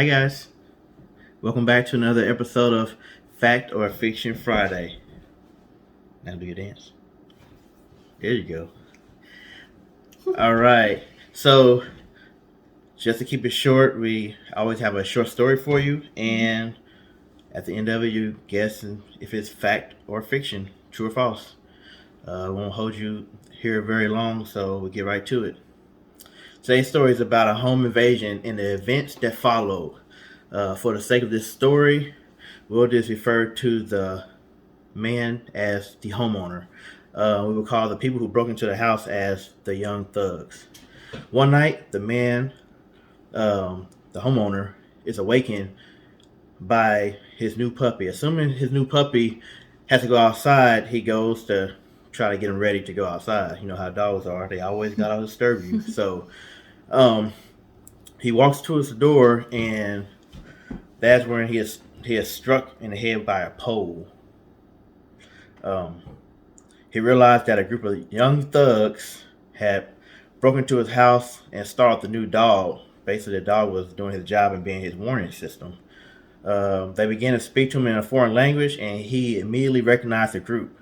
Hi guys, welcome back to another episode of Fact or Fiction Friday. Now do your dance. There you go. All right. So just to keep it short, we always have a short story for you, and at the end of it, you guess if it's fact or fiction, true or false. We won't hold you here very long, so we'll get right to it. Today's story is about a home invasion and the events that followed. For the sake of this story, we'll just refer to the man as the homeowner. We will call the people who broke into the house as the young thugs. One night, the homeowner, is awakened by his new puppy. Assuming his new puppy has to go outside, he goes to try to get him ready to go outside. You know how dogs are; they always gotta disturb you. So, um, he walks towards the door, and that's when he is struck in the head by a pole. Um, he realized that a group of young thugs had broken into his house and startled the new dog. Basically, the dog was doing his job and being his warning system. They began to speak to him in a foreign language, and he immediately recognized the group.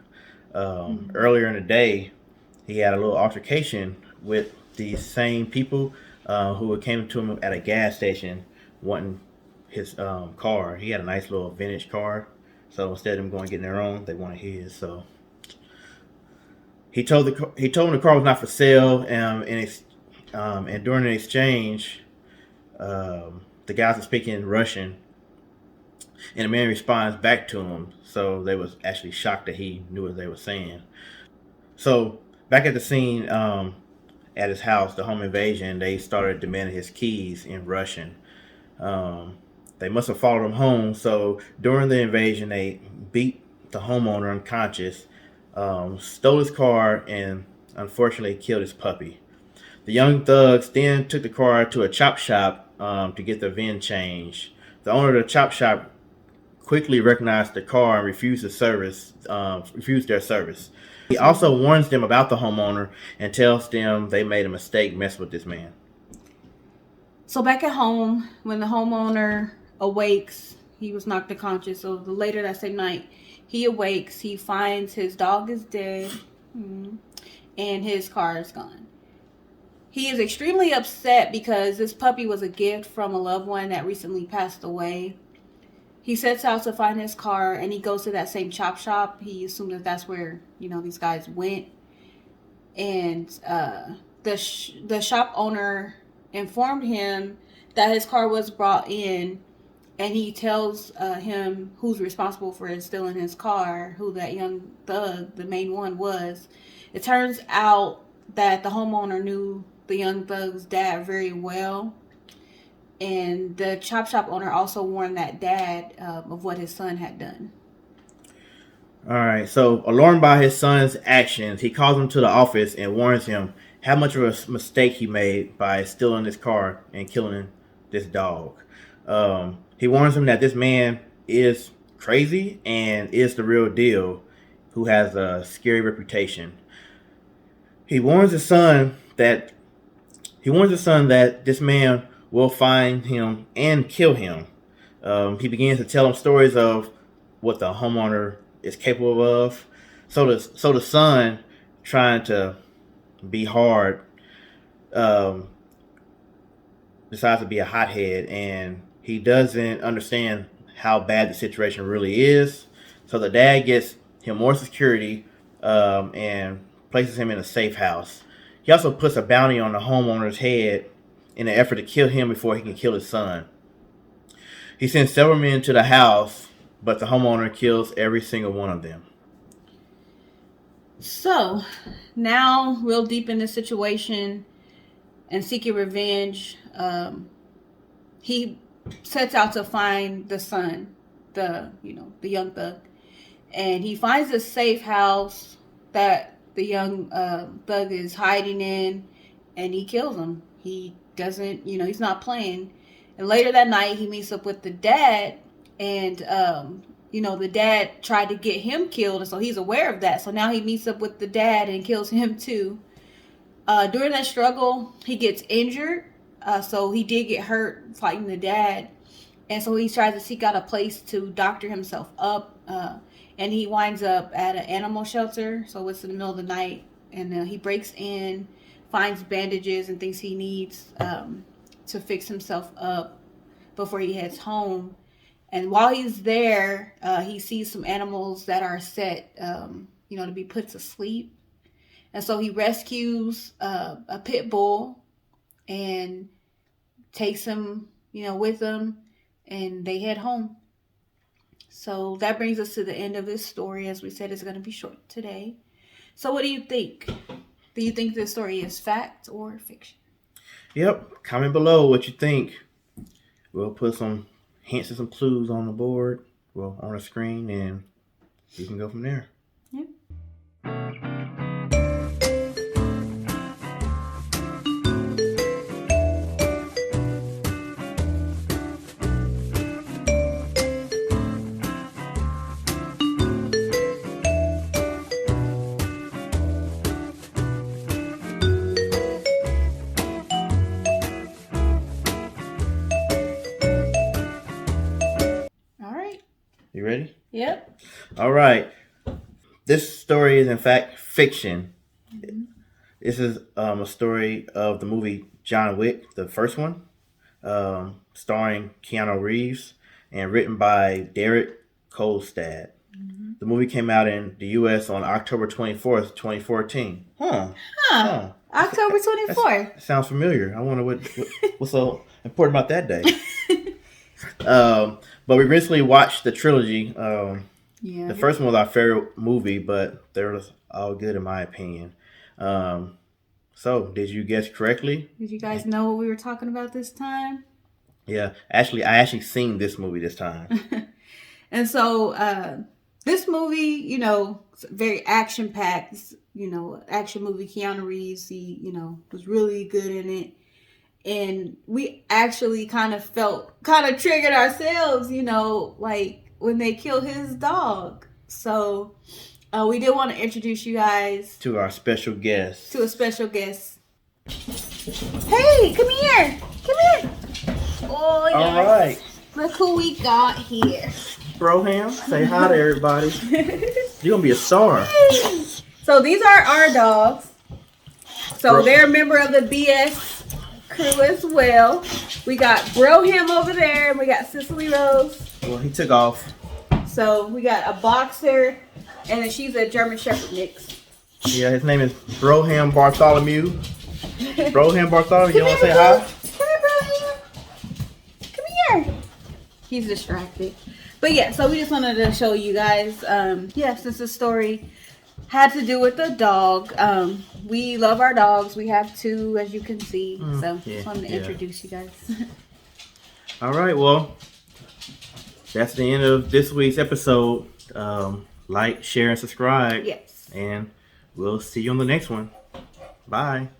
Earlier in the day, he had a little altercation with these same people who came to him at a gas station wanting his car. He had a nice little vintage car, so instead of them going and getting their own, they wanted his. So he told him the car was not for sale, and during the exchange, the guys were speaking Russian, and the man responds back to him. So they was actually shocked that he knew what they were saying. So back at the scene, at his house, the home invasion, they started demanding his keys in Russian. They must have followed him home. So during the invasion, they beat the homeowner unconscious, stole his car, and unfortunately killed his puppy. The young thugs then took the car to a chop shop to get the VIN changed. The owner of the chop shop quickly recognized the car and refused their service. He also warns them about the homeowner and tells them they made a mistake messing with this man. So back at home, when the homeowner awakes, he was knocked unconscious. So later that same night, he awakes. He finds his dog is dead, and his car is gone. He is extremely upset because this puppy was a gift from a loved one that recently passed away. He sets out to find his car, and he goes to that same chop shop. He assumed that that's where these guys went, and the shop owner informed him that his car was brought in, and he tells him who's responsible for stealing his car, who that young thug, the main one, was. It turns out that the homeowner knew the young thug's dad very well, and the chop shop owner also warned that dad of what his son had done. All right. So, alarmed by his son's actions, he calls him to the office and warns him how much of a mistake he made by stealing this car and killing this dog. He warns him that this man is crazy and is the real deal, who has a scary reputation. He warns his son that this man will find him and kill him. He begins to tell him stories of what the homeowner is capable of. So the son, trying to be hard, um, decides to be a hothead, and he doesn't understand how bad the situation really is. So the dad gets him more security, and places him in a safe house. He also puts a bounty on the homeowner's head in an effort to kill him before he can kill his son. He sends several men to the house, but the homeowner kills every single one of them. So now, real deep in the situation and seeking revenge, he sets out to find the son, the young thug, and he finds a safe house that the young thug is hiding in, and he kills him. He doesn't, he's not playing. And later that night, he meets up with the dad, and the dad tried to get him killed, and so he's aware of that. So now he meets up with the dad and kills him too. During that struggle, he gets injured. So he did get hurt fighting the dad. And so he tries to seek out a place to doctor himself up. And he winds up at an animal shelter. So it's in the middle of the night. And he breaks in, finds bandages and things he needs to fix himself up before he heads home. And while he's there, he sees some animals that are set, to be put to sleep. And so he rescues a pit bull and takes him, with him, and they head home. So that brings us to the end of this story. As we said, it's going to be short today. So what do you think? Do you think this story is fact or fiction? Yep. Comment below what you think. We'll put some hints and some clues on the board, on the screen, and you can go from there. Yeah. You ready? Yep. All right. This story is in fact fiction. Mm-hmm. This is a story of the movie John Wick, the first one, starring Keanu Reeves and written by Derek Kolstad. Mm-hmm. The movie came out in the U.S. on October 24th, 2014. October 24th. That sounds familiar. I wonder what's so important about that day. But we recently watched the trilogy. The first one was our favorite movie, but they were all good in my opinion. So, did you guess correctly? Did you guys know what we were talking about this time? Yeah, I actually seen this movie this time. And so, this movie, it's very action-packed. Action movie. Keanu Reeves, he, was really good in it. And we actually kind of triggered ourselves, like when they killed his dog. So we did want to introduce you guys to our special guest. Hey, come here. Oh, yes. All right. Look who we got here. Broham, say hi to everybody. You're going to be a star. So these are our dogs. So they're a member of the BS crew as well. We got Broham over there, and we got Cicely Rose. Well, he took off. So we got a boxer, and then she's a German Shepherd mix. Yeah, his name is Broham Bartholomew. Broham Bartholomew, you want to say hi? Come here, Broham. Come here. He's distracted. But yeah, so we just wanted to show you guys, since the story had to do with the dog. We love our dogs. We have two, as you can see. Just wanted to introduce you guys. All right, well, that's the end of this week's episode. Like, share, and subscribe. Yes. And we'll see you on the next one. Bye.